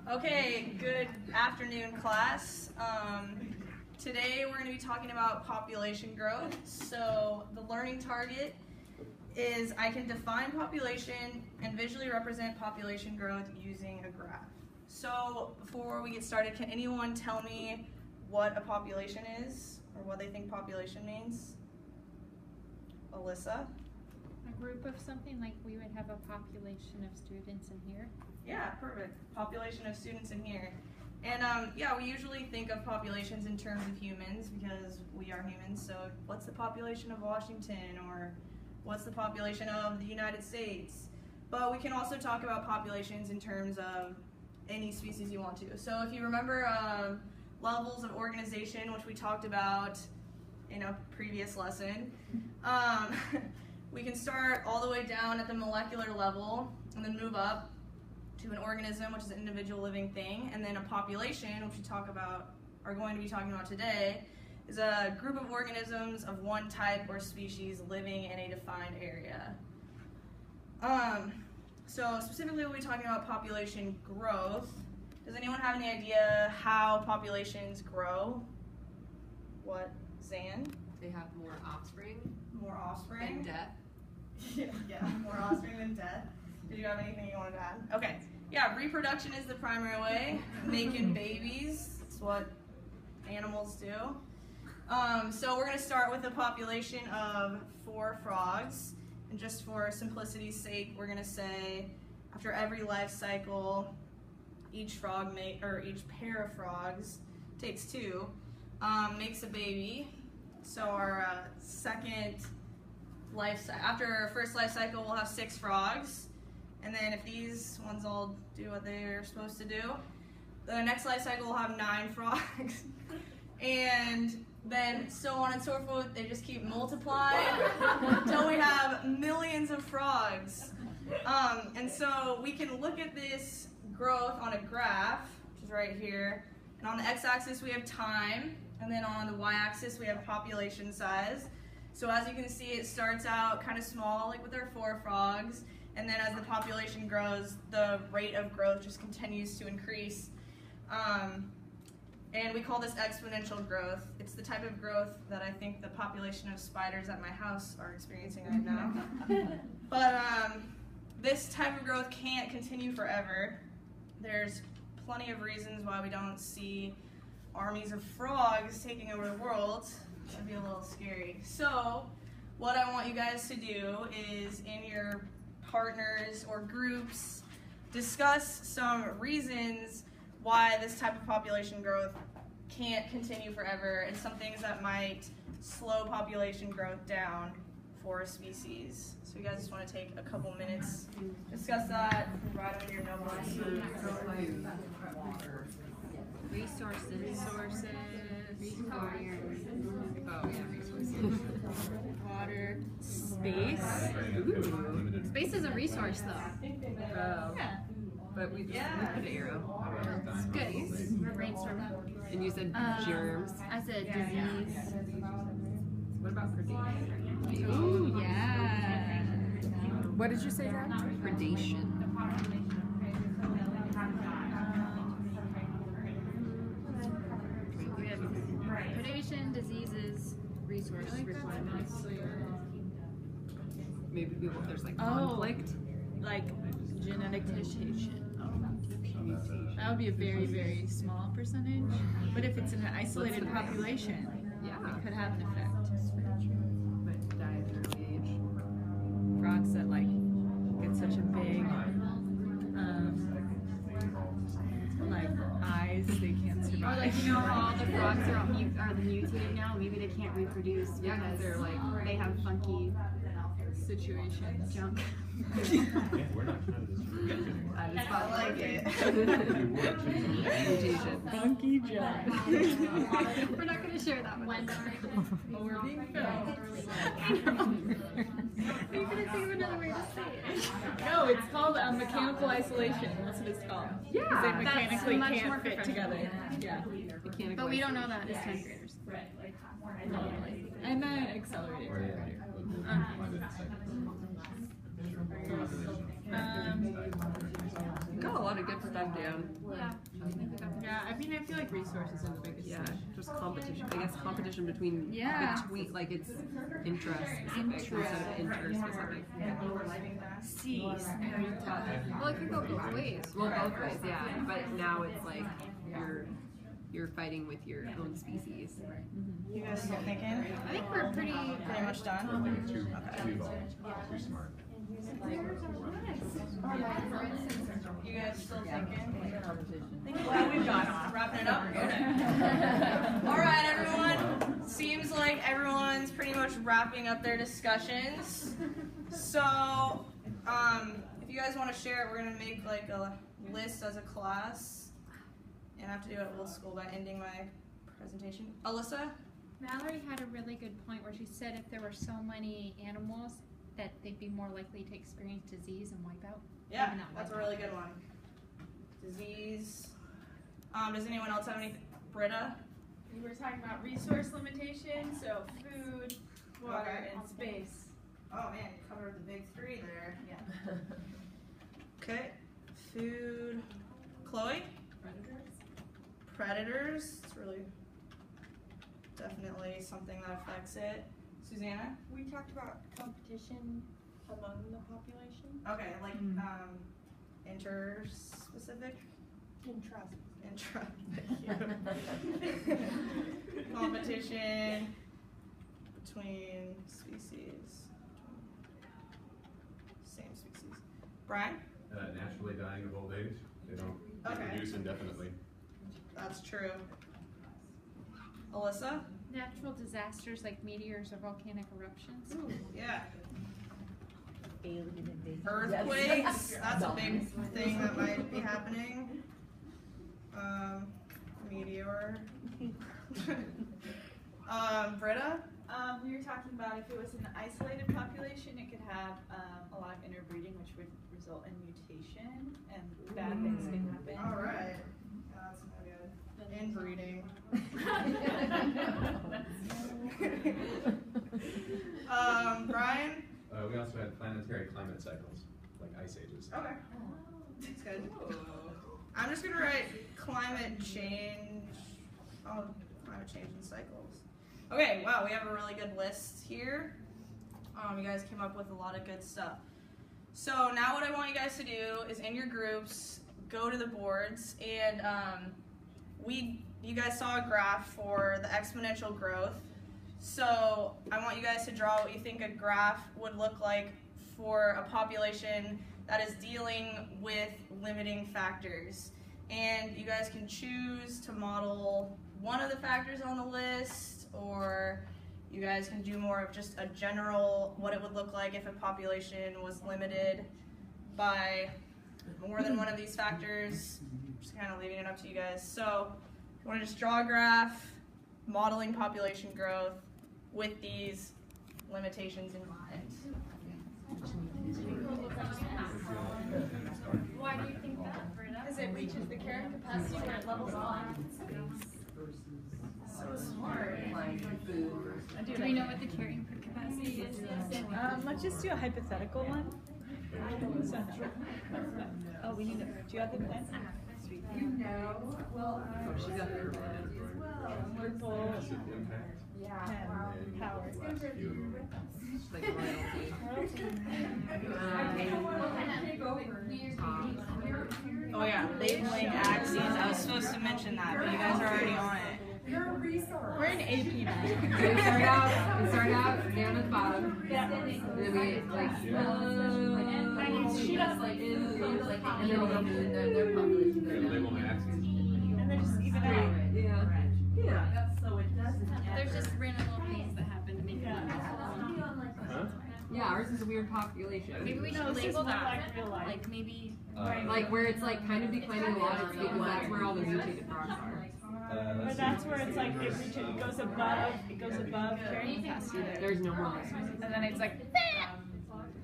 Okay, good afternoon, class. Today we're going to be talking about population growth. So the learning target is I can define population and visually represent population growth using a graph. So before we get started, can anyone tell me what a population is or what they think population means? Alyssa? A group of something, like we would have a population of students in here. Yeah, perfect. Population of students in here. And yeah, we usually think of populations in terms of humans because we are humans. So what's the population of Washington, or what's the population of the United States? But we can also talk about populations in terms of any species you want to. So if you remember levels of organization, which we talked about in a previous lesson, we can start all the way down at the molecular level and then move up to an organism, which is an individual living thing, and then a population, which we are going to be talking about today, is a group of organisms of one type or species living in a defined area. So specifically we'll be talking about population growth. Does anyone have any idea how populations grow? What, Zan? They have more offspring. More offspring? And death. Yeah, more offspring than death. Did you have anything you wanted to add? Okay. Yeah, reproduction is the primary way. Making babies. It's what animals do. So we're going to start with a population of 4 frogs. And just for simplicity's sake, we're going to say after every life cycle, each pair of frogs takes 2, makes a baby. So our after our first life cycle, we'll have 6 frogs. And then if these ones all do what they're supposed to do, the next life cycle will have 9 frogs. And then so on and so forth, they just keep multiplying until we have millions of frogs. And so we can look at this growth on a graph, which is right here. And on the x-axis we have time, and then on the y-axis we have population size. So as you can see, it starts out kind of small, like with our 4 frogs, and then as the population grows, the rate of growth just continues to increase. And we call this exponential growth. It's the type of growth that I think the population of spiders at my house are experiencing right now. But this type of growth can't continue forever. There's plenty of reasons why we don't see armies of frogs taking over the world. That'd be a little scary. So what I want you guys to do is, in your partners or groups, discuss some reasons why this type of population growth can't continue forever and some things that might slow population growth down for a species. So you guys just want to take a couple minutes, discuss that, write them in your notebooks. Resources. Water. Space. Ooh. Space is a resource, though. Yeah. But we put an arrow. It's good. We're brainstorming. And you said germs. I said disease. What about predation? Ooh, yeah. What did you say, Zach? Predation. We have predation, diseases, resource requirements. Maybe there's like conflict. Like genetic mutation. That would be a very, very small percentage. But if it's in an isolated population, it could have an effect. But die at an early age. Frogs that like get such a big like eyes, they can't survive. Or like, you know how all the frogs are mutated now? Maybe they can't reproduce because they're like they have funky situations. junk. We're not trying to disrupt anyone. I like it. Mutation. Funky junk. We're not going to share that one. We're being filmed. Are you going to think of another way to say it? No, it's called mechanical isolation. That's what it's called. Yeah, Because they mechanically that's much more can't fit professional. together. Yeah. Mechanical But we don't know that as isolation. 10th graders. And then accelerated. Got a lot of good stuff down. Yeah, I mean, I feel like resources are the biggest. Yeah, just competition. I guess competition between like it's interest specific instead of inter-specific. Well, it could go both ways. Well, both ways, yeah. But now it's like you're fighting with your own species. You guys still thinking? I think we're pretty much done? Too smart. You guys still thinking? Well, we've got wrapping it up. All right, everyone. Seems like everyone's pretty much wrapping up their discussions. So, if you guys want to share it, we're gonna make like a list as a class, and I have to do it old school by ending my presentation. Alyssa? Mallory had a really good point where she said if there were so many animals that they'd be more likely to experience disease and wipe out. Yeah, Maybe not that's a wipe really good one. Disease. Does anyone else have any? Britta? We were talking about resource limitations, so food, water, and space. Oh man, you covered the big three there. Yeah. Okay. Food. Chloe? Predators. It's really definitely something that affects it. Susanna? We talked about competition among the population. Okay, like interspecific? Competition between species. Same species. Brian? Naturally dying of old age. They don't reproduce indefinitely. That's true. Alyssa? Natural disasters like meteors or volcanic eruptions. Ooh, yeah. Earthquakes. That's a big thing that might be happening. Meteor. Britta? We were talking about if it was an isolated population, it could have a lot of interbreeding, which would result in mutation, and bad things can happen. All right. That's not good. Inbreeding. Brian? We also had planetary climate cycles, like ice ages. Okay. That's good. I'm just gonna write climate change. Oh, climate change and cycles. Okay, wow, we have a really good list here. You guys came up with a lot of good stuff. So now what I want you guys to do is in your groups, go to the boards, and you guys saw a graph for the exponential growth. So I want you guys to draw what you think a graph would look like for a population that is dealing with limiting factors. And you guys can choose to model one of the factors on the list, or you guys can do more of just a general, what it would look like if a population was limited by more than one of these factors. Just kind of leaving it up to you guys. So you want to just draw a graph, modeling population growth with these limitations in mind. Why do you think that, Britta? Because it reaches the carrying capacity where it levels off. So smart. Do we know what the carrying capacity is? Let's just do a hypothetical one. So, Oh, we need to. do you have the plan? She got her Purple Massive impact. and power. like royalty. Oh yeah, labeling axes. I was supposed to mention that, but you guys are already on it. We're in AP now. We start out down at the bottom. Yeah. And then we like Shoot us like and then we'll go to their population. You're gonna label my axes. and then just even out. Yeah. Yeah. There's just random little things that happen to make it. Huh? Yeah, ours is a weird population. Maybe we No, should this is label not that. like real life. Like maybe. Like where it's like kind of declining a lot, it's because that's where all the mutated frogs are. But that's where it's like it goes above carrying capacity there. There's no more resources. And then it's like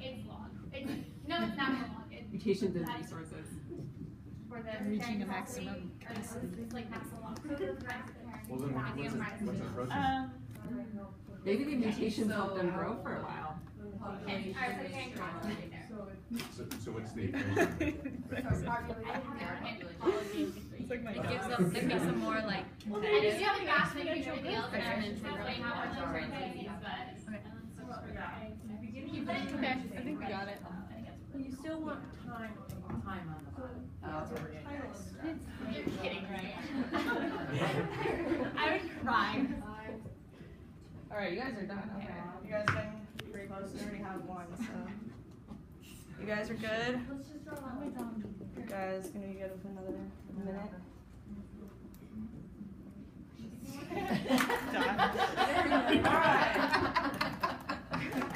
It's long. No, it's not long. Mutations and resources. For the Reaching a maximum capacity. It's like maximum. Well, then what's the approach? Maybe the mutations help them grow for a while. Alright, so carrying capacity there. So what's the equation? It gives them, it makes them more like competitive. You have a math major with the exponential growth. You have a different disease, but. Okay, I think we got it. You still want time on the bottom. You're kidding, right? I would cry. All right, you guys are done. Okay. You guys getting pretty close. We already have one, so. You guys are good? You guys gonna be good with another minute? Alright.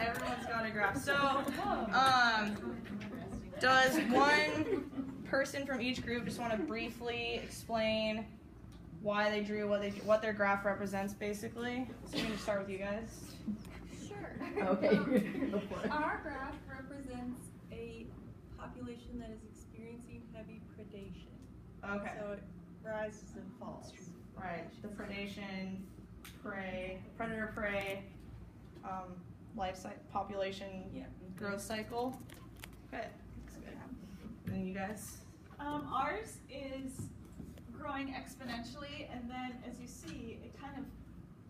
Everyone's got a graph. So, does one person from each group just want to briefly explain why they drew what their graph represents, basically? So I'm gonna start with you guys. Sure. Okay. Go for it. Our graph represents a population that is experiencing heavy predation. Okay. So it rises and falls. Right. The predation, prey, predator-prey, life cycle, population growth cycle. Okay. That's good. And you guys? Ours is growing exponentially, and then as you see, it kind of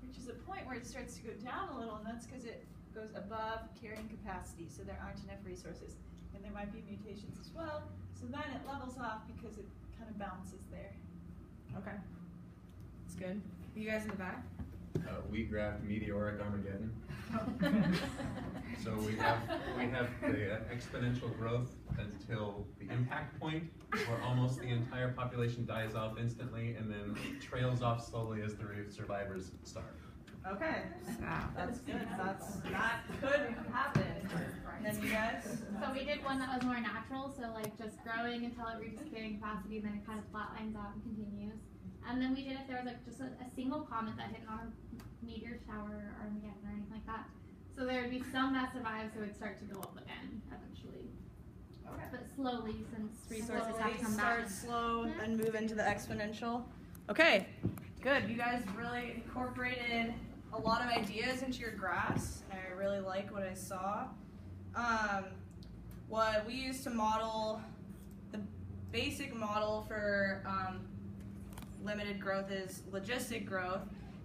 reaches a point where it starts to go down a little, and that's because it goes above carrying capacity, so there aren't enough resources. And there might be mutations as well, so then it levels off because it kind of bounces there. Okay. That's good. You guys in the back? We graphed meteoric Armageddon. So we have the exponential growth until the impact point, where almost the entire population dies off instantly, and then trails off slowly as the survivors starve. Okay. That's good. That could happen. And then you guys? So we did one that was more natural, so like just growing until it reaches carrying capacity, and then it kind of flatlines out and continues. And then we did if there was like just a single comet that hit on a meteor shower or Armageddon or anything like that. So there would be some that survived, so it would start to go up again eventually. Okay. But slowly, since resources Slowly have to come back. start slow and move into the exponential. Okay, good. You guys really incorporated a lot of ideas into your graphs, and I really like what I saw. What we use to model, the basic model for limited growth is logistic growth,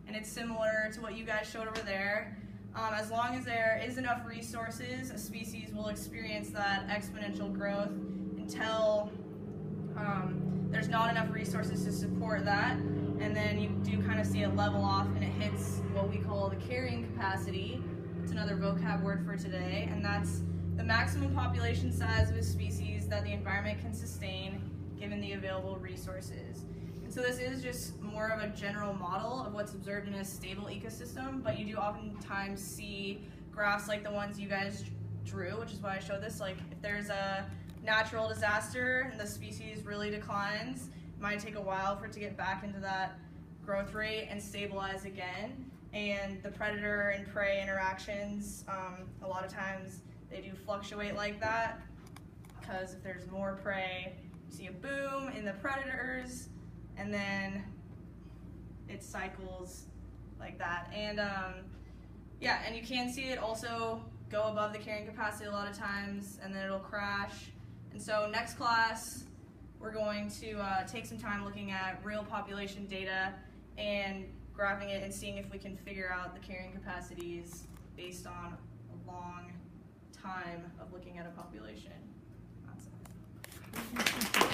and it's similar to what you guys showed over there. As long as there is enough resources, a species will experience that exponential growth until there's not enough resources to support that, and then you do kind of see it level off and it hits what we call the carrying capacity. It's another vocab word for today, and that's the maximum population size of a species that the environment can sustain given the available resources. And so this is just more of a general model of what's observed in a stable ecosystem, but you do oftentimes see graphs like the ones you guys drew, which is why I showed this. Like if there's a natural disaster and the species really declines, it might take a while for it to get back into that growth rate and stabilize again. And the predator and prey interactions, a lot of times they do fluctuate like that, because if there's more prey, you see a boom in the predators, and then it cycles like that. And yeah, and you can see it also go above the carrying capacity a lot of times, and then it'll crash. And so next class, we're going to take some time looking at real population data and graphing it and seeing if we can figure out the carrying capacities based on a long time of looking at a population. That's it.